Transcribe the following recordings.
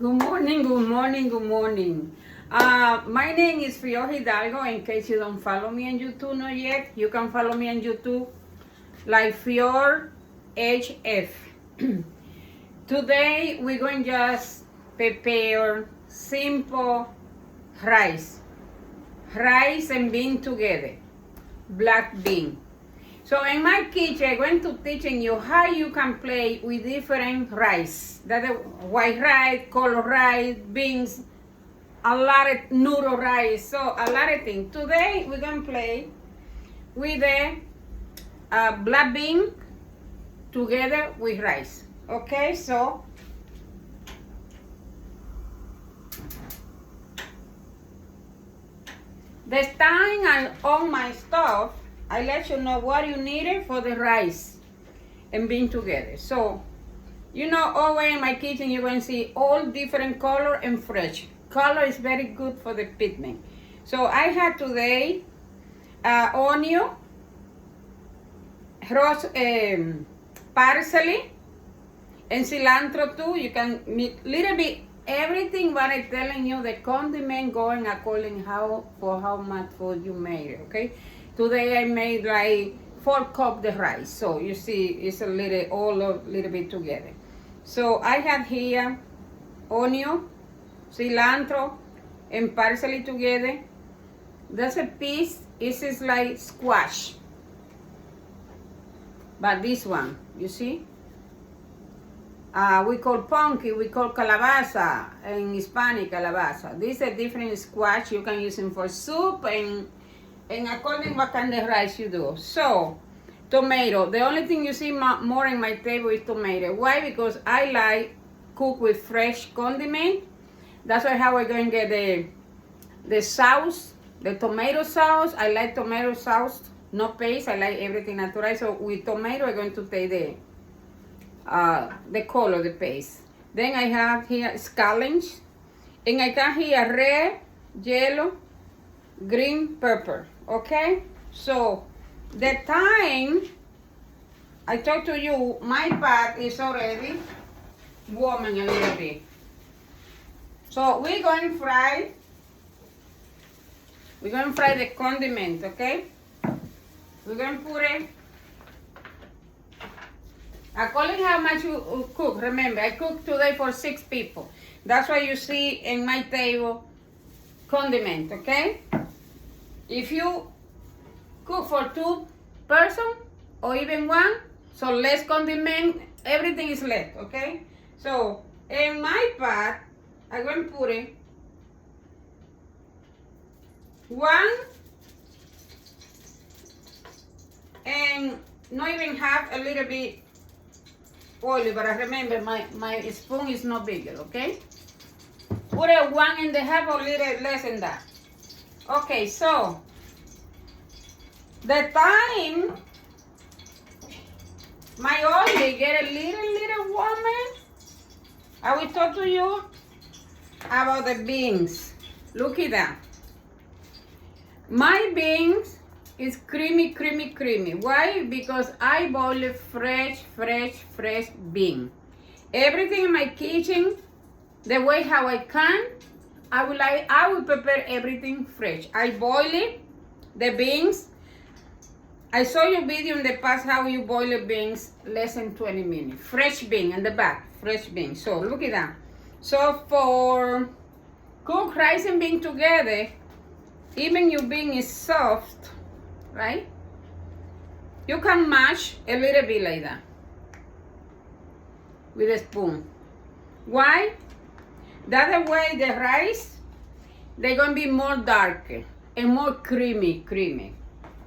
Good morning, good morning, good morning. My name is Fior Hidalgo. In case you don't follow me on YouTube not yet, you can follow me on YouTube like Fior HF. Today we're going to just prepare simple rice. Rice and bean together, black bean. So in my kitchen, I'm going to teaching you how you can play with different rice. That is white rice, color rice, beans, a lot of noodle rice, so a lot of things. Today we're going to play with the black bean together with rice. Okay, so the time I'm on my stove, I let you know what you needed for the rice and bean together. So, you know, over in my kitchen, you're going to see all different color and fresh. Color is very good for the pigment. So I had today onion, parsley, and cilantro too. You can make little bit everything what I'm telling you, the condiment going according for how much food you made, okay? Today I made like 4 cups the rice. So you see it's a little bit together. So I have here onion, cilantro, and parsley together. That's a piece. This is like squash. But this one, you see? We call pumpkin, we call calabaza, in Hispanic calabaza. This is a different squash. You can use them for soup and according what kind of rice you do. So, tomato. The only thing you see more in my table is tomato. Why? Because I like cook with fresh condiment. That's why how we're going to get the sauce, the tomato sauce. I like tomato sauce, no paste. I like everything natural. So with tomato, we're going to take the color, the paste. Then I have here scallions. And I got here red, yellow, green, purple. Okay? So the time I talk to you, my pot is already warming a little bit. So we're going to fry the condiment, okay? We're going to put it according how much you cook. Remember, I cooked today for 6 people. That's why you see in my table condiment, okay? If you cook for 2 persons or even 1, so less condiment, everything is less, okay? So in my pot, I'm going to put it 1 and not even half, a little bit oily, but I remember my spoon is not bigger, okay? Put it 1.5 or a little less than that. Okay, so the time my oil get a little warmer, I will talk to you about the beans. Look at that. My beans is creamy. Why? Because I boil a fresh bean. Everything in my kitchen, the way how I can, I will prepare everything fresh. I boil it, the beans. I saw your video in the past how you boil the beans less than 20 minutes. Fresh bean in the back, fresh bean. So look at that. So for cook rice and bean together, even your bean is soft, right? You can mash a little bit like that with a spoon. Why? That way the rice, they're going to be more darker and more creamy.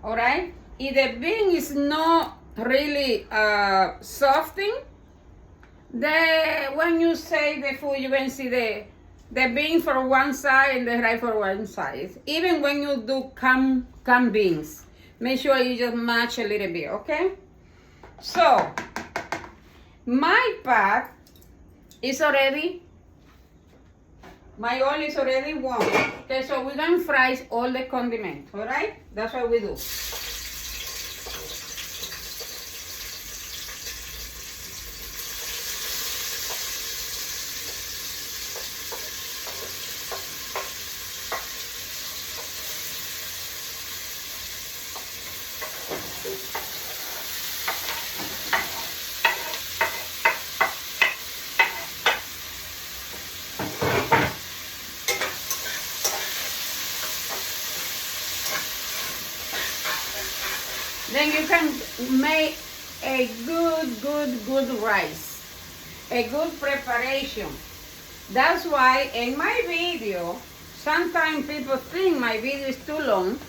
All right? If the bean is not really softened, when you say the food, you can see the bean for one side and the rice for one side. Even when you do canned beans, make sure you just match a little bit, okay? So, my pot is already, my oil is already warm. Okay, so we're going to fry all the condiments, all right? That's what we do. then you can make a good rice, a good preparation. That's why in my video, sometimes people think my video is too long,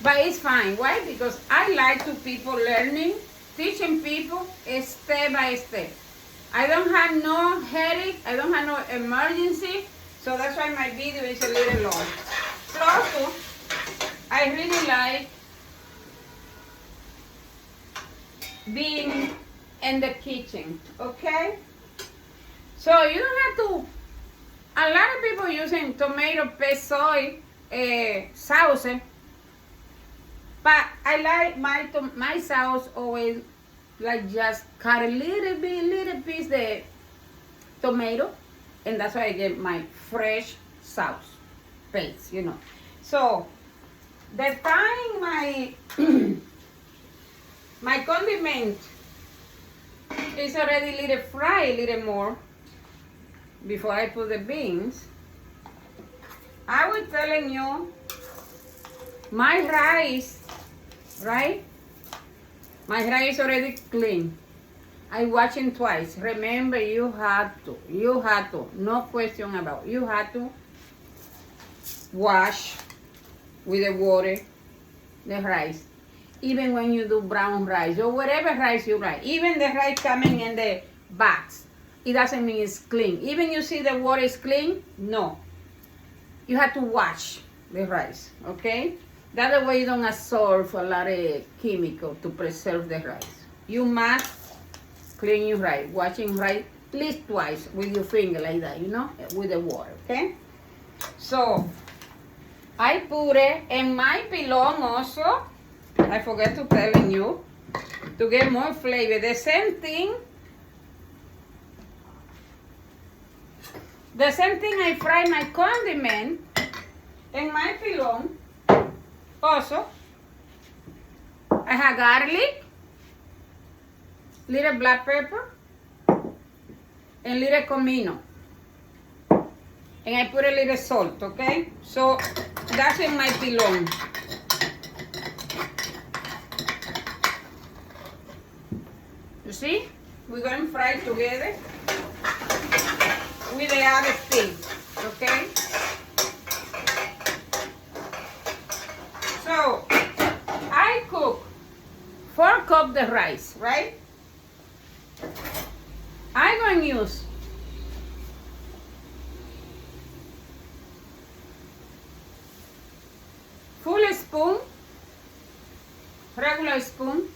but it's fine. Why? Because I like to people learning, teaching people step by step. I don't have no headache, I don't have no emergency, so that's why my video is a little long. Plus, I really like being in the kitchen, okay? So you don't have to, a lot of people using tomato paste soy sauce, but I like my sauce always like just cut a little piece the tomato, and that's why I get my fresh sauce paste, you know. So the time my my condiment is already a little fried, a little more, before I put the beans, I was telling you my rice, right? My rice already clean. I wash it twice. Remember, you had to, no question about it. You had to wash with the water the rice. Even when you do brown rice or whatever rice you like. Even the rice coming in the box, it doesn't mean it's clean. Even you see the water is clean, no. You have to wash the rice, okay? That way you don't absorb a lot of chemical to preserve the rice. You must clean your rice, washing rice at least twice with your finger like that, you know, with the water, okay? So, I put it in my pilon also. I forgot to telling you, to get more flavor. The same thing I fry my condiment in my pilon. Also, I have garlic, little black pepper, and little comino. And I put a little salt, okay? So that's in my pilon. You see? We're going to fry together with the other things, okay? So, I cook 4 cups the rice, right? I'm going to use full spoon, regular spoon,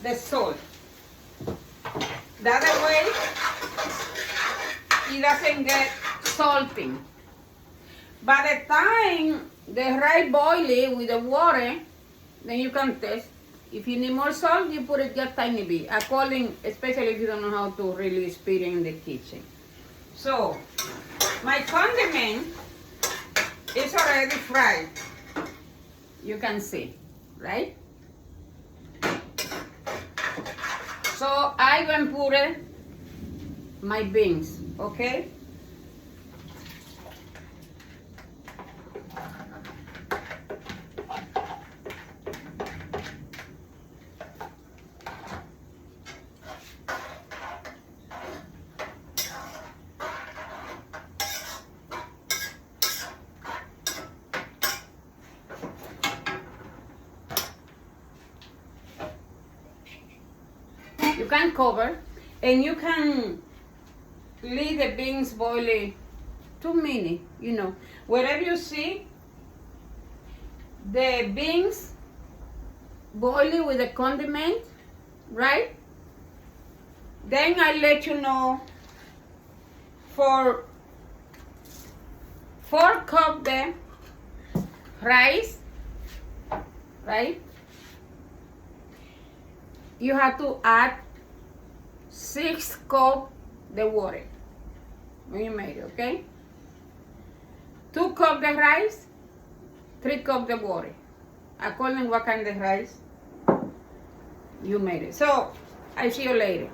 the salt. That way it doesn't get salty. By the time the rice boiling with the water, then you can taste. If you need more salt, you put it just tiny bit, according, especially if you don't know how to really speed in the kitchen. So, my condiment is already fried. You can see, right? So, I'm going to put my beans, okay? You can cover, and you can leave the beans boiling 2 minutes, you know. Wherever you see the beans boiling with the condiment, right? Then I let you know for 4 cups the rice, right? You have to add 6 cups the water when you made it, okay? 2 cups the rice, 3 cups the water, according what kind of rice you made it. So I see you later.